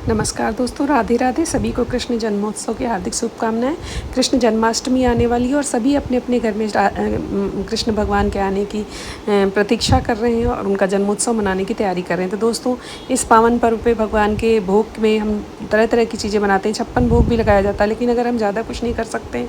नमस्कार दोस्तों, राधे राधे। सभी को कृष्ण जन्मोत्सव की हार्दिक शुभकामनाएं। कृष्ण जन्माष्टमी आने वाली है और सभी अपने अपने घर में कृष्ण भगवान के आने की प्रतीक्षा कर रहे हैं और उनका जन्मोत्सव मनाने की तैयारी कर रहे हैं। तो दोस्तों, इस पावन पर्व पे भगवान के भोग में हम तरह तरह की चीज़ें बनाते हैं। 56 भोग भी लगाया जाता है, लेकिन अगर हम ज़्यादा कुछ नहीं कर सकते हैं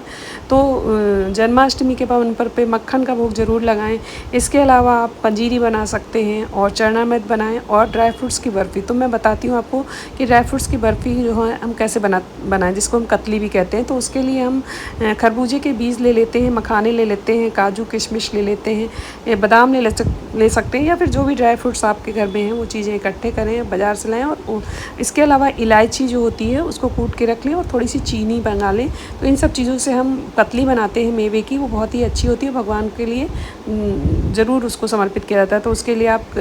तो जन्माष्टमी के पावन पर्व पे मक्खन का भोग ज़रूर लगाएँ। इसके अलावा आप पंजीरी बना सकते हैं और चरणामृत बनाएँ और ड्राई फ्रूट्स की बर्फ़ी। तो मैं बताती हूँ आपको कि ड्राई फ्रूट्स की बर्फ़ी जो है हम कैसे बनाएं, जिसको हम कतली भी कहते हैं। तो उसके लिए हम खरबूजे के बीज ले लेते हैं, मखाने ले लेते हैं, काजू किशमिश ले लेते हैं, बादाम ले सकते हैं, या फिर जो भी ड्राई फ्रूट्स आपके घर में हैं वो चीज़ें इकट्ठे करें, बाज़ार से लाएं। और इसके अलावा इलायची जो होती है उसको कूट के रख लें और थोड़ी सी चीनी मंगा लें। तो इन सब चीज़ों से हम कतली बनाते हैं मेवे की, वो बहुत ही अच्छी होती है। भगवान के लिए ज़रूर उसको समर्पित किया जाता है। तो उसके लिए आप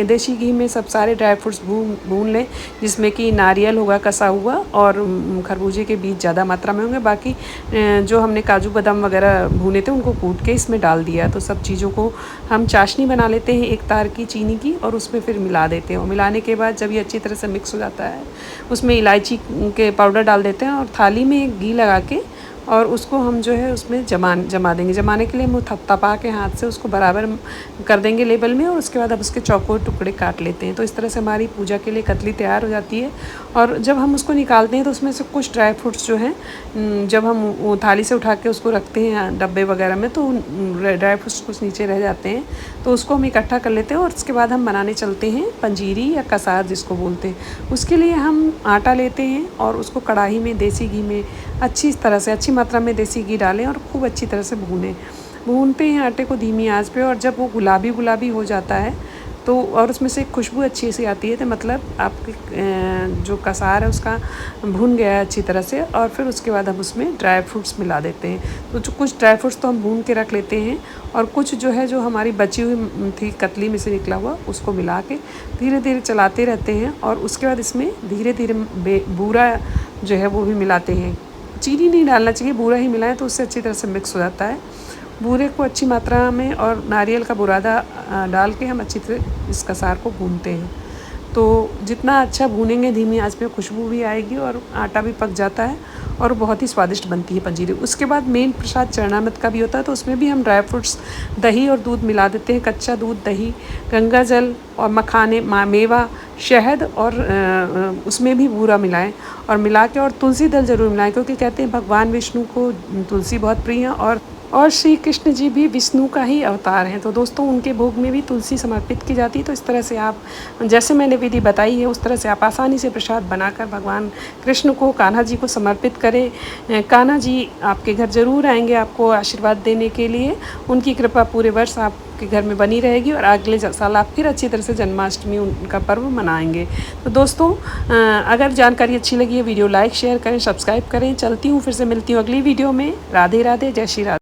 देसी घी में सब सारे ड्राई फ्रूट्स भून लें, जिसमें कि नारियल होगा कसा हुआ और खरबूजे के बीज ज़्यादा मात्रा में होंगे। बाकी जो हमने काजू बादाम वगैरह भूने थे उनको कूट के इसमें डाल दिया। तो सब चीज़ों को हम चाशनी बना लेते हैं एक तार की चीनी की, और उसमें फिर मिला देते हैं। और मिलाने के बाद जब ये अच्छी तरह से मिक्स हो जाता है, उसमें इलायची के पाउडर डाल देते हैं और थाली में घी लगा के और उसको हम जो है उसमें जमा देंगे। जमाने के लिए हम थपथपा के हाथ से उसको बराबर कर देंगे लेवल में, और उसके बाद अब उसके चौकोर टुकड़े काट लेते हैं। तो इस तरह से हमारी पूजा के लिए कतली तैयार हो जाती है। और जब हम उसको निकालते हैं तो उसमें से कुछ ड्राई फ्रूट्स जो हैं, जब हम वो थाली से उठा के उसको रखते हैं डब्बे वगैरह में, तो ड्राई फ्रूट्स कुछ नीचे रह जाते हैं। तो उसको हम इकट्ठा कर लेते हैं और उसके बाद हम बनाने चलते हैं पंजीरी या कसार जिसको बोलते हैं। उसके लिए हम आटा लेते हैं और उसको कढ़ाई में देसी घी में अच्छी तरह से, अच्छी मात्रा में देसी घी डालें और खूब अच्छी तरह से भूनते हैं आटे को धीमी आंच पे। और जब वो गुलाबी गुलाबी हो जाता है तो, और उसमें से खुशबू अच्छी सी आती है, तो मतलब आपके जो कसार है उसका भून गया है अच्छी तरह से। और फिर उसके बाद हम उसमें ड्राई फ्रूट्स मिला देते हैं। तो जो कुछ ड्राई फ्रूट्स तो हम भून के रख लेते हैं, और कुछ जो है जो हमारी बची हुई थी कतली में से निकला हुआ, उसको मिला के धीरे धीरे चलाते रहते हैं। और उसके बाद इसमें धीरे धीरे बूरा जो है वो भी मिलाते हैं। चीनी नहीं डालना चाहिए, बूरा ही मिलाएं तो उससे अच्छी तरह से मिक्स हो जाता है। बूरे को अच्छी मात्रा में और नारियल का बुरादा डाल के हम अच्छी तरह इस कसार को भूनते हैं। तो जितना अच्छा भूनेंगे धीमी आंच पे, खुशबू भी आएगी और आटा भी पक जाता है और बहुत ही स्वादिष्ट बनती है पंजीरी। उसके बाद मेन प्रसाद चरणामृत का भी होता है। तो उसमें भी हम ड्राई फ्रूट्स, दही और दूध मिला देते हैं, कच्चा दूध, दही, गंगा जल और मखाने, मेवा, शहद, और उसमें भी बूरा मिलाएं और मिला के, और तुलसी दल ज़रूर मिलाएं, क्योंकि कहते हैं भगवान विष्णु को तुलसी बहुत प्रिय है और श्री कृष्ण जी भी विष्णु का ही अवतार हैं। तो दोस्तों, उनके भोग में भी तुलसी समर्पित की जाती है। तो इस तरह से आप, जैसे मैंने विधि बताई है, उस तरह से आप आसानी से प्रसाद बनाकर भगवान कृष्ण को, कान्हा जी को समर्पित करें। कान्हा जी आपके घर ज़रूर आएंगे आपको आशीर्वाद देने के लिए। उनकी कृपा पूरे वर्ष आपके घर में बनी रहेगी और अगले साल आप फिर अच्छी तरह से जन्माष्टमी उनका पर्व मनाएंगे। तो दोस्तों, अगर जानकारी अच्छी लगी है, वीडियो लाइक शेयर करें, सब्सक्राइब करें। चलती हूँ, फिर से मिलती हूँ अगली वीडियो में। राधे राधे, जय श्री राधे।